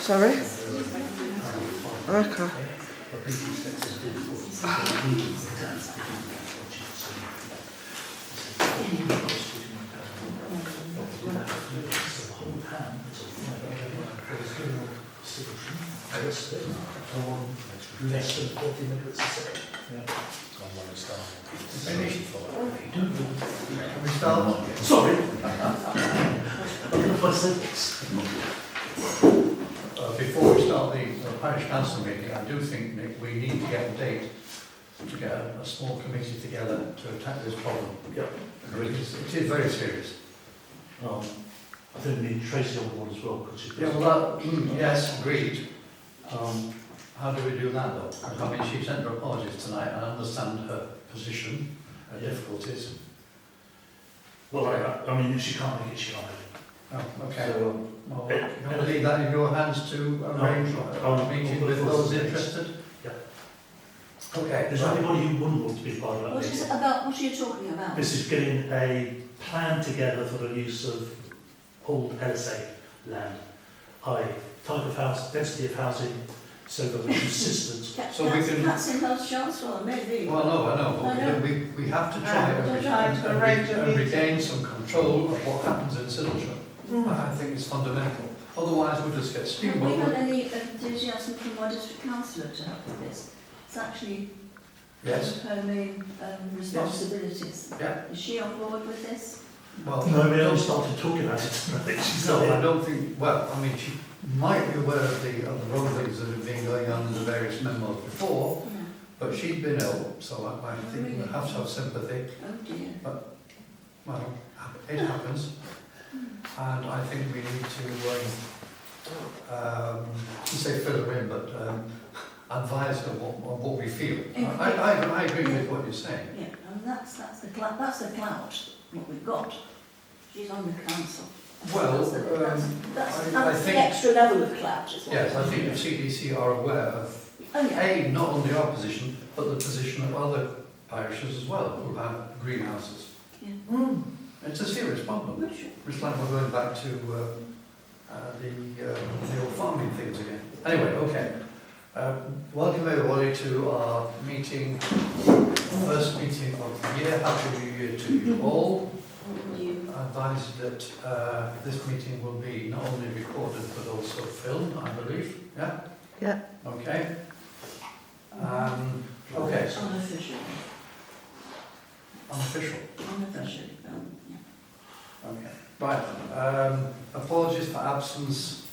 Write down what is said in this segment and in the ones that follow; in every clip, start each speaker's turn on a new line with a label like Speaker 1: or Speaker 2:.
Speaker 1: Sorry? Okay.
Speaker 2: Less than 40 minutes a second. Finished. Can we start? Sorry. Before we start the parish council meeting, I do think, Nick, we need to get a date to get a small committee together to attack this problem.
Speaker 3: Yep.
Speaker 2: It is very serious.
Speaker 3: I think we need Tracy on board as well, because
Speaker 2: Yeah, well, yes, agreed. How do we do that though? I mean, she sent her apologies tonight. I understand her position, her difficulties.
Speaker 3: well, I mean, if she can't make it, she can't make it.
Speaker 2: Oh, okay.
Speaker 3: So,
Speaker 2: Well, you want to leave that in your hands to arrange a meeting with those interested?
Speaker 3: Yeah.
Speaker 2: Okay.
Speaker 3: Is there anybody who wouldn't want to be part of that?
Speaker 4: What is it about? What are you talking about?
Speaker 3: This is getting a plan together for the use of old LSA land, type of house, density of housing, so that we're consistent.
Speaker 2: So we can-
Speaker 4: That's in those shots, well, maybe.
Speaker 2: Well, no, I know, but we have to try and regain some control of what happens in Sidlesham. I think it's fundamental. Otherwise, we'll just get
Speaker 4: Have we had
Speaker 2: steamrolled.
Speaker 4: any enthusiasm from our district councillor to help with this? It's actually
Speaker 2: Yes.
Speaker 4: her main responsibilities.
Speaker 2: Yeah.
Speaker 4: Is she on board with this?
Speaker 2: Well,
Speaker 3: No, we only started talking about it tonight. She's not
Speaker 2: no, I
Speaker 3: here.
Speaker 2: don't think. Well, I mean, she might be aware of the wrong things that have been going on in the various memos before,
Speaker 4: Yeah.
Speaker 2: but she's been ill, so I think we have to have sympathy.
Speaker 4: Oh dear.
Speaker 2: Well, it happens, and I think we need to say fill her in, but advise her what we feel. I agree with what you're saying.
Speaker 4: Yeah, and that's the clout, what we've got. She's on the council.
Speaker 2: Well,
Speaker 4: That's
Speaker 2: I
Speaker 4: the
Speaker 2: think-
Speaker 4: extra level of clout, is what
Speaker 2: Yes, I think the CDC are aware of
Speaker 4: Oh yeah.
Speaker 2: not only our position, but the position of other parishes as well who have greenhouses.
Speaker 4: Yeah.
Speaker 2: It's a serious problem.
Speaker 4: Good, sure.
Speaker 2: It's like we're going back to the old farming things again. Anyway, okay. Welcome everybody to our meeting, first meeting of the year. Happy New Year to you all.
Speaker 4: You.
Speaker 2: I advise that this meeting will be not only recorded but also filmed, I believe. Yeah?
Speaker 1: Yeah.
Speaker 2: Okay. Okay.
Speaker 4: Unofficial.
Speaker 2: Unofficial.
Speaker 4: Unofficial. Yeah.
Speaker 2: Okay. Right. Apologies for absence,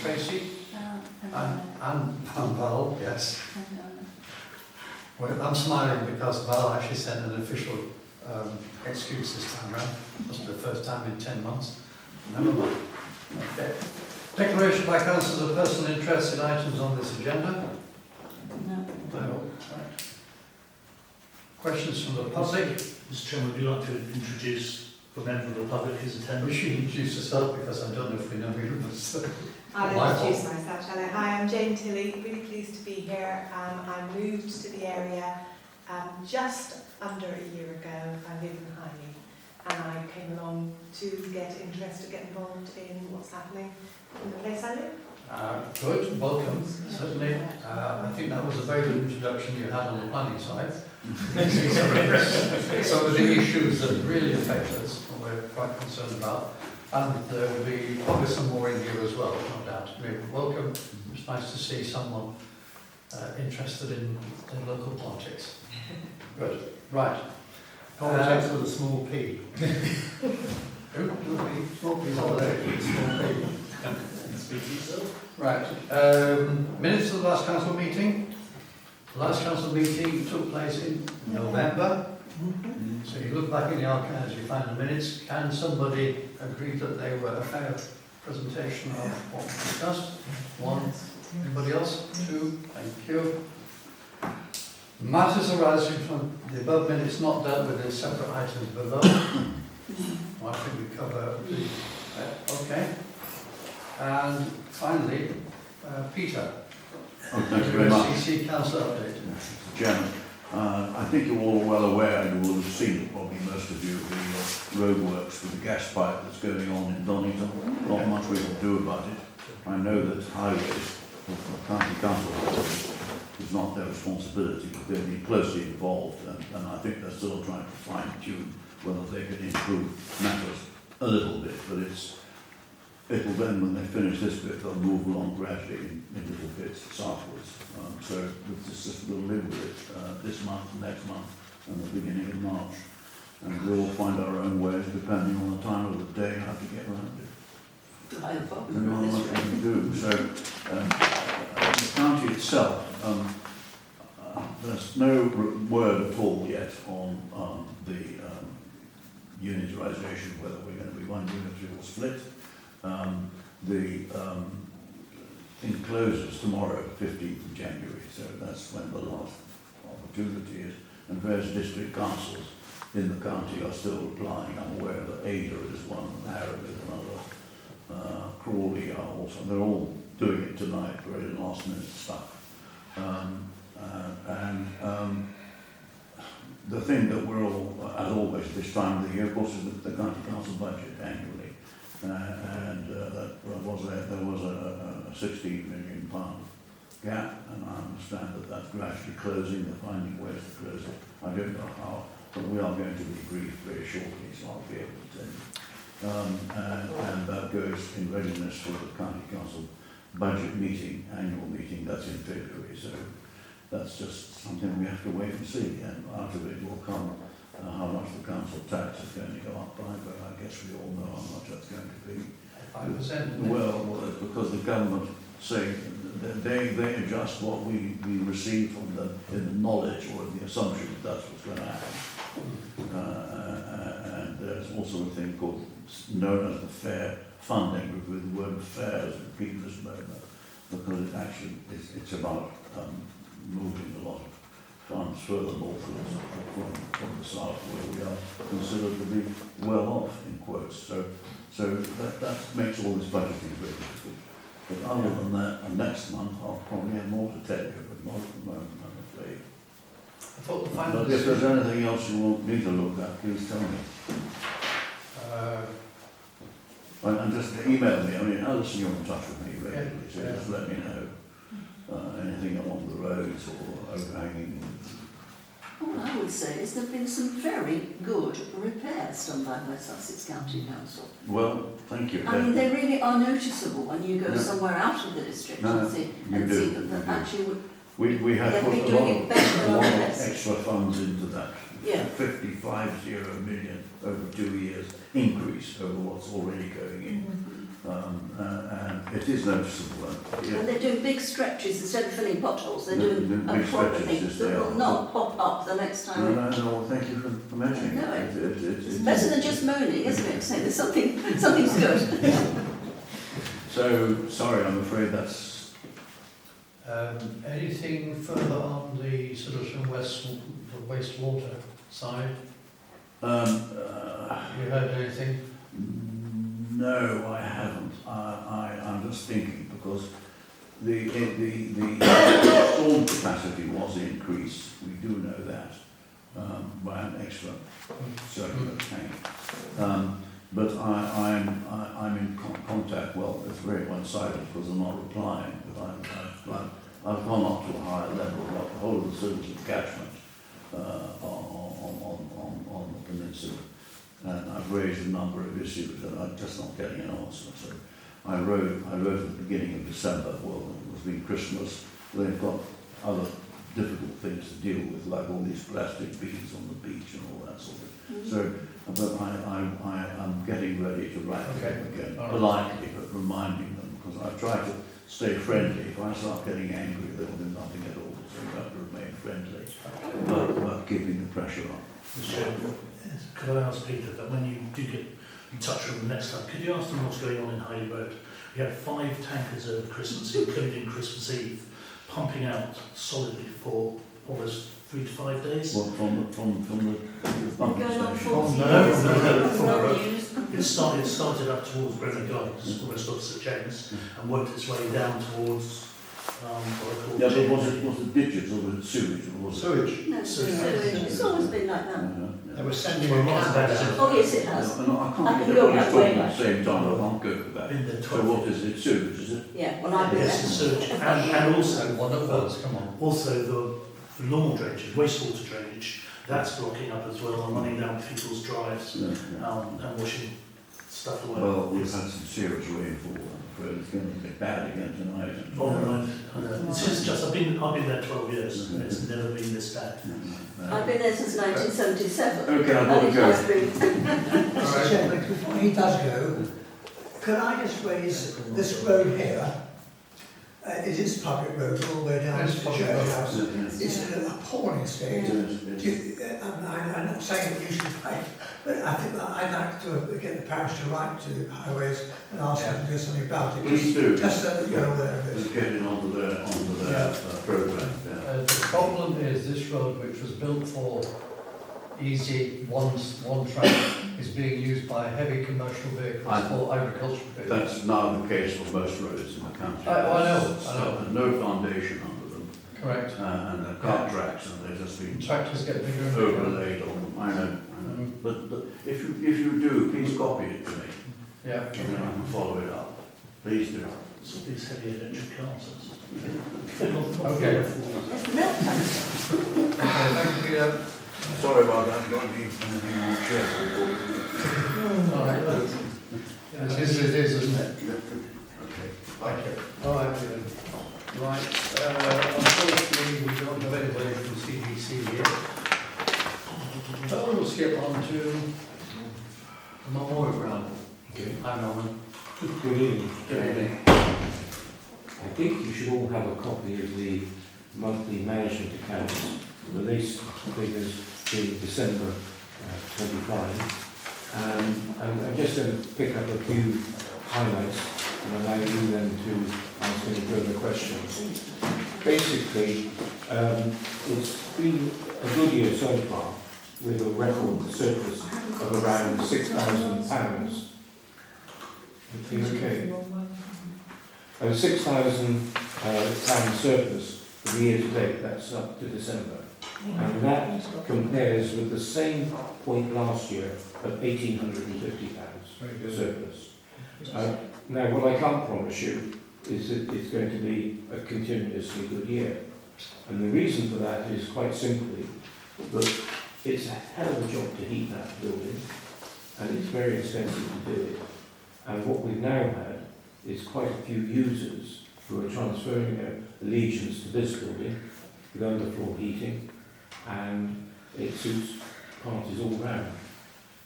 Speaker 2: Tracy and Val, yes. Well, I'm smiling because Val actually sent an official excuse this time round. Must be the first time in 10 months. Never mind. Okay. Declaration by councillors of personal interest in items on this agenda.
Speaker 4: No.
Speaker 2: No. Right. Questions from the public?
Speaker 3: Mr. Chairman, would you like to introduce the member of the public who's
Speaker 2: We
Speaker 3: attending?
Speaker 2: should introduce yourself because I don't know if we know who it was.
Speaker 5: I'll introduce myself, shall I? Hi, I'm Jane Tilley, really pleased to be here. I moved to the area just under a year ago. I live in Highley, and I came along to get interested, get involved in what's happening in the place I live.
Speaker 2: Good, welcome, certainly. I think that was a very good introduction you had on the planning side. Some of the issues that really affect us, and we're quite concerned about. And there will be probably some more in here as well, no doubt. Welcome. It's nice to see someone interested in local politics. Good. Right. Politics with a small p. Small p's all there. Small p.
Speaker 3: Speak for yourself.
Speaker 2: Right. Minutes of the last council meeting. The last council meeting took place in November. So you look back in the archives, you find the minutes. Can somebody agree that they were a fair presentation of what we discussed? One. Anybody else? Two. Thank you. Matters arising from the above minutes not dealt with in separate items below. I think we cover the... okay. And finally, Peter.
Speaker 6: Oh, thank you very much.
Speaker 2: CC Council update.
Speaker 6: Chairman.
Speaker 1: I think you're all well aware, and you will have seen, probably most of you, the roadworks with the gas pipe that's going on in Donington. Not much we can do about it. I know that highways, the county council, is not their responsibility, but they've been closely involved, and I think they're still trying to fine-tune whether they can improve matters a little bit, but it'll then, when they finish this bit, they'll move along gradually in little bits southwards. So we'll live with it this month, next month, and the beginning of March. And we'll all find our own ways, depending on the time of the day, how to get around it.
Speaker 4: I have a problem
Speaker 1: There's not
Speaker 4: with
Speaker 1: much
Speaker 4: this
Speaker 1: we
Speaker 4: road.
Speaker 1: can do. So the county itself, there's no word at all yet on the unitarisation, whether we're going to be one unitary or split. The thing closes tomorrow, 15th of January, so that's when the last opportunity is. And various district councils in the county are still applying. I'm aware that Ada is one, Harrow is another, Crawley are also. They're all doing it tonight, very last minute stuff. The thing that we're all, as always this time of the year, of course, is the county council budget annually. There was a £16 million gap, and I understand that that's gradually closing. They're finding ways to close it. I don't know how, but we are going to be briefed very shortly, so I'll be able to tell you. And that goes in readiness for the county council budget meeting, annual meeting. That's in February, so that's just something we have to wait and see. And out of it will come how much the council tax is going to go up by, but I guess we all know how much that's going to be.
Speaker 2: 5%.
Speaker 1: Well, it's because the government say they adjust what we receive from them in the knowledge or in the assumption that that's what's going to happen. And there's also a thing called known as the fair funding, with the word fair as a key misnomer, because it actually it's about moving a lot of funds further northwards from the south, where we are considered to be well off, in quotes. So that makes all this budgeting very difficult. But other than that, and next month I'll probably have more to tell you, but not at the moment, I'm afraid.
Speaker 2: I thought the final
Speaker 1: But if there's
Speaker 2: decision,
Speaker 1: anything else you want me to look at, please tell me. And just email me. I mean, Alison, you're in touch with me regularly, so just let me know anything along the roads or overhanging.
Speaker 4: All I would say is there have been some very good repairs done by West Sussex County Council.
Speaker 1: Well, thank you.
Speaker 4: I mean, they really are noticeable when you go somewhere out of the district and see that actually
Speaker 1: we had
Speaker 4: they've
Speaker 1: put
Speaker 4: been
Speaker 1: a
Speaker 4: doing it better than
Speaker 1: lot of
Speaker 4: others.
Speaker 1: extra funds into that.
Speaker 4: Yeah.
Speaker 1: 55 million over 2 years increase over what's already going in. And it is noticeable.
Speaker 4: And they're doing big stretches instead of filling potholes. They're
Speaker 1: They're
Speaker 4: doing
Speaker 1: doing
Speaker 4: a
Speaker 1: big
Speaker 4: proper
Speaker 1: stretches,
Speaker 4: thing
Speaker 1: yes,
Speaker 4: that
Speaker 1: they
Speaker 4: will
Speaker 1: are.
Speaker 4: not pop up the next time.
Speaker 1: No, thank you for mentioning
Speaker 4: No,
Speaker 1: it.
Speaker 4: it's better than just moaning, isn't it? Saying there's something's good.
Speaker 1: So, sorry, I'm afraid that's...
Speaker 2: anything further on the Sidlesham wastewater side? Have you heard anything?
Speaker 1: No, I haven't. I'm just thinking because the storm capacity was increased. We do know that by an extra circular tank. But I'm in contact. Well, it's very one-sided because I'm not replying. But I've gone up to a higher level, like the whole of the Sidlesham catchment on the peninsula. And I've raised a number of issues and I'm just not getting an answer. So I wrote at the beginning of December, well, it's been Christmas, they've got other difficult things to deal with, like all these plastic beads on the beach and all that sort of thing. So, but I'm getting ready to write to them again, politely, but reminding them, because I try to stay friendly. If I start getting angry, they'll do nothing at all. So you have to remain friendly, but keeping the pressure on.
Speaker 3: Could I ask Peter that when you do get in touch with them next time, could you ask them what's going on in Highley Road? We had 5 tankers over Christmas, including Christmas Eve, pumping out solidly for almost 3 to 5 days.
Speaker 1: Well, from the pump
Speaker 4: Going on
Speaker 1: station.
Speaker 4: 40
Speaker 3: No.
Speaker 4: years.
Speaker 3: It started up towards Brennan Gardens, almost up St James, and worked its way down towards what I call
Speaker 1: Yeah, but was it ditches or was it sewage or was it?
Speaker 2: Sewage.
Speaker 4: No,
Speaker 3: So-
Speaker 4: sewage. It's always been like that.
Speaker 2: They were sending
Speaker 3: Well,
Speaker 2: a
Speaker 3: not
Speaker 2: cat
Speaker 3: bad.
Speaker 2: down.
Speaker 4: Oh, yes, it has.
Speaker 1: And I
Speaker 4: I
Speaker 1: can't
Speaker 4: can
Speaker 1: get
Speaker 4: go
Speaker 1: everybody's
Speaker 4: that way
Speaker 1: talking at
Speaker 4: back.
Speaker 1: the same time, I can't go with that.
Speaker 3: been there
Speaker 1: So
Speaker 3: 12
Speaker 1: what is it, sewage, is it?
Speaker 4: Yeah, well, I've been
Speaker 3: Yes,
Speaker 4: there.
Speaker 3: sewage, and also
Speaker 2: One of those, come on.
Speaker 3: Also, the normal drainage, wastewater drainage, that's blocking up as well and running down people's drives
Speaker 1: Yeah.
Speaker 3: and washing stuff away.
Speaker 1: Well, we've had some serious rainfall, I'm afraid it's going to be bad again tonight.
Speaker 3: Oh, I know. It's just I've been there 12 years and it's never been this bad.
Speaker 4: I've been there since 1977.
Speaker 1: Okay, I've got
Speaker 4: And
Speaker 1: to
Speaker 4: it
Speaker 1: go.
Speaker 4: has been.
Speaker 6: Mr Chairman, before he does go, could I just raise this road here? It is public road all the way down
Speaker 2: It's
Speaker 6: to the
Speaker 2: public
Speaker 6: church
Speaker 2: road.
Speaker 6: house. It's an appalling state. Do you, I'm not saying that you should pay, but I think that I'd like to get the parish to write to highways and ask them to do something about it.
Speaker 1: Please do.
Speaker 6: Just so that you're aware of
Speaker 1: Let's
Speaker 6: it.
Speaker 1: get it onto their programme, yeah.
Speaker 2: The problem is this road, which was built for easy one track, is being used by heavy commercial vehicles or agricultural vehicles.
Speaker 1: That's now the case for most roads in the country.
Speaker 2: I know.
Speaker 1: There's no foundation under them,
Speaker 2: Correct.
Speaker 1: and they're car tracks, and they've just been
Speaker 2: Tractors get bigger and bigger.
Speaker 1: overlaid on them. I know. But if you do, please copy it to me,
Speaker 2: Yeah.
Speaker 1: and then I can follow it up. Please do.
Speaker 3: So these heavy electric cars.
Speaker 2: Okay.
Speaker 4: It's the milk tanks.
Speaker 2: Okay, thank you, Peter.
Speaker 1: Sorry about that, don't need anything more chair.
Speaker 2: All right. It is, isn't it?
Speaker 1: Okay.
Speaker 2: Thank you. All right, Peter. Right, unfortunately, we don't have anybody from CDC here. So we'll skip on to the memorial ground.
Speaker 7: Okay.
Speaker 2: Hi, Norman.
Speaker 7: Good evening.
Speaker 2: Good evening.
Speaker 7: I think you should all have a copy of the monthly management accounts released figures in December 25. And I'm just going to pick up a few highlights and allow you then to ask any further questions. Basically, it's been a good year so far with a record surplus of around £6,000. You okay? A £6,000 surplus for the year to date, that's up to December. And that compares with the same point last year of £1,850 surplus. Now, what I can't promise you is that it's going to be a continuously good year. And the reason for that is quite simply that it's a hell of a job to heat that building, and it's very expensive to do it. And what we've now had is quite a few users who are transferring their allegiance to this building with underfloor heating, and it suits parties all round.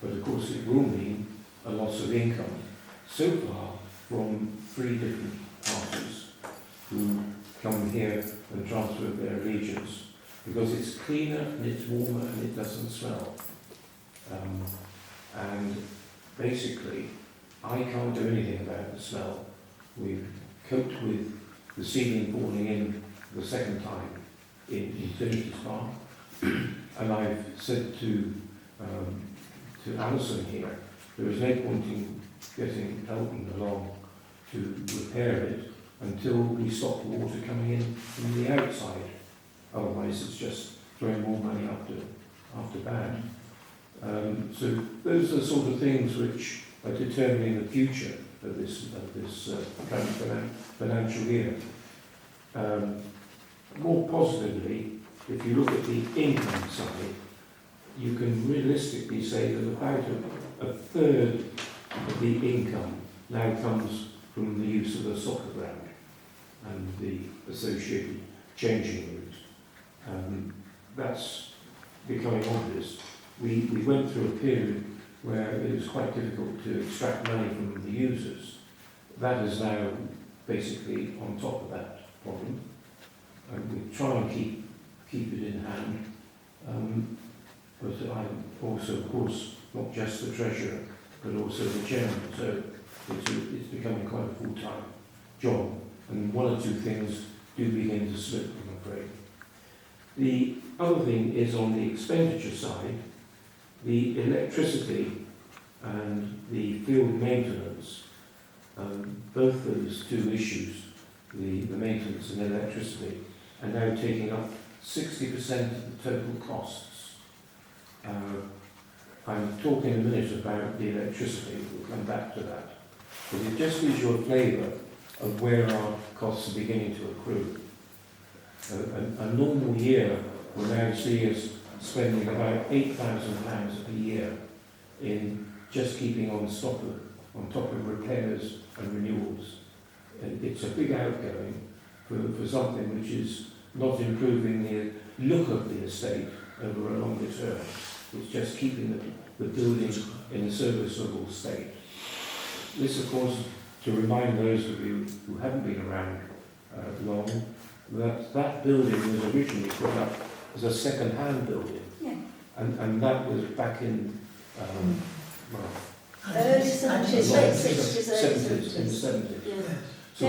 Speaker 7: But of course it will mean a loss of income so far from 3 different parties who come here and transfer their allegiance, because it's cleaner and it's warmer and it doesn't smell. And basically I can't do anything about the smell. We've coped with the ceiling falling in the second time in Sidlesham Park, and I've said to Alison here, there is no point in getting Elton along to repair it until we stop the water coming in from the outside. Otherwise it's just throwing more money after bad. So those are the sort of things which are determining the future of this current financial year. More positively, if you look at the income side, you can realistically say that about a third of the income now comes from the use of the soccer ground and the associated changing route. That's becoming obvious. We went through a period where it was quite difficult to extract money from the users. That is now basically on top of that problem. And we try and keep it in hand. But I'm also, of course, not just the treasurer, but also the chairman. So it's becoming quite a full-time job. And one or two things do begin to slip, I'm afraid. The other thing is on the expenditure side, the electricity and the field maintenance, both those two issues the maintenance and electricity, are now taking up 60% of the total costs. I'm talking in a minute about the electricity, we'll come back to that. But it just gives you a flavour of where our costs are beginning to accrue. A normal year will now see us spending about £8,000 a year in just keeping on top of repairs and renewals. And it's a big outgoing for something which is not improving the look of the estate over a longer term. It's just keeping the building in a serviceable state. This, of course, to remind those of you who haven't been around long, that building was originally put up as a second-hand building.
Speaker 4: Yeah.
Speaker 7: And that was back in,
Speaker 4: Early 70s, late 60s, early
Speaker 7: 70s, in the 70s.
Speaker 4: Yeah.
Speaker 7: So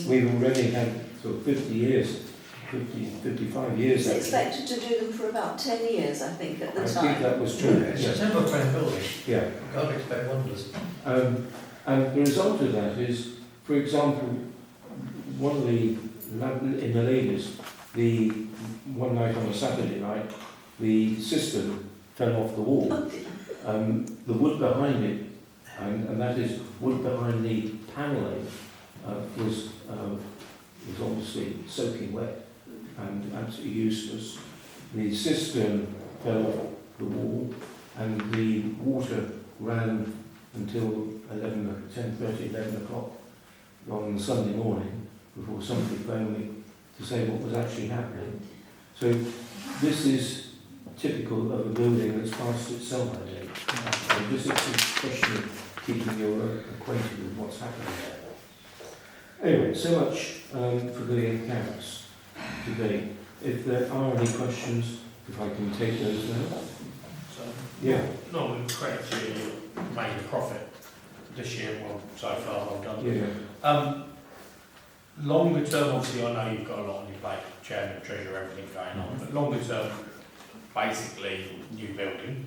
Speaker 7: we've already had sort of 50 years, 55 years.
Speaker 4: He was expected to do them for about 10 years, I think, at the
Speaker 7: I
Speaker 4: time.
Speaker 7: think that was true.
Speaker 2: It's a timber frame building.
Speaker 7: Yeah.
Speaker 2: Can't expect wonders.
Speaker 7: And the result of that is, for example, one of in the ladies, one night on a Saturday night, the cistern fell off the wall. The wood behind it, and that is wood behind the panelling, was obviously soaking wet and absolutely useless. The cistern fell off the wall, and the water ran until 11 o'clock on Sunday morning before somebody phoned me to say what was actually happening. So this is typical of a building that's past its sell-by date. And this is a question of keeping you acquainted with what's happening there. Anyway, so much for the accounts today. If there are any questions, if I can take those now. Yeah.
Speaker 8: No, it's correct. You made a profit this year, well, so far, well done.
Speaker 7: Yeah.
Speaker 8: Longer term, obviously, I know you've got a lot on your plate, chairman, treasurer, everything going on, but longer term, basically, new building.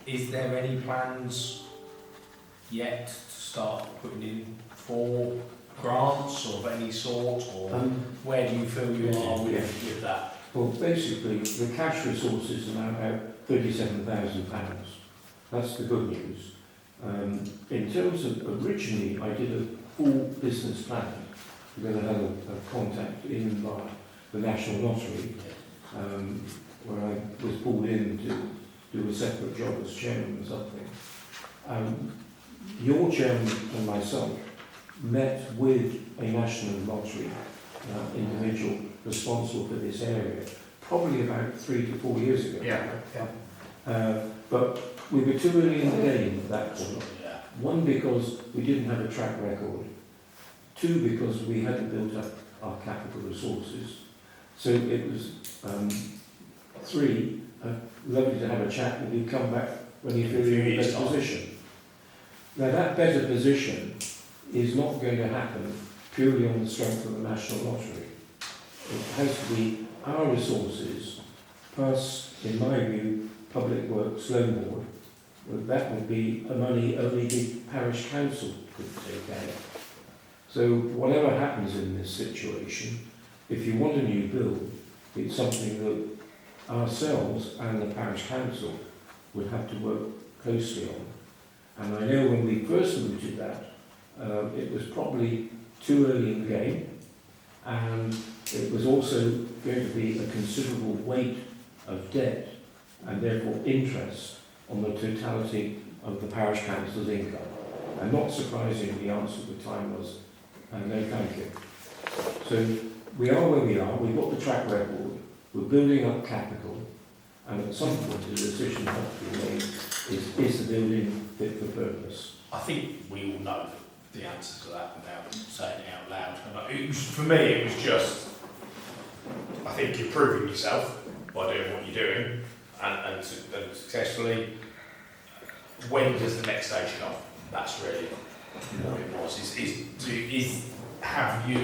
Speaker 8: Is there any plans yet to start putting in for grants or of any sort, or where do you feel you are with that?
Speaker 7: Well, basically, the cash resources are now about £37,000. That's the good news. In terms of originally, I did a full business plan because I had a contact in by the National Lottery, where I was pulled in to do a separate job as chairman or something. Your chairman and myself met with a National Lottery individual responsible for this area, probably about 3 to 4 years ago. But we were too early in the game at that point. One, because we didn't have a track record. Two, because we hadn't built up our capital resources. So it was, three, lovely to have a chat with you, come back when you feel you're in a better position. Now that better position is not going to happen purely on the strength of the National Lottery. It has to be our resources, plus, in my view, Public Works Loan Board. That would be a money only the Parish Council could take out. So whatever happens in this situation, if you want a new build, it's something that ourselves and the Parish Council would have to work closely on. And I know when we first mooted that, it was probably too early in the game, and it was also going to be a considerable weight of debt and therefore interest on the totality of the Parish Council's income. And not surprisingly, the answer at the time was, no thank you. So we are where we are, we've got the track record, we're building up capital, and at some point the decision has to be made, is the building fit for purpose?
Speaker 8: I think we all know the answer to that without saying it out loud. And it was, for me, it was just, I think you're proving yourself by doing what you're doing, and successfully. When does the next stage come? That's really what it was. Have you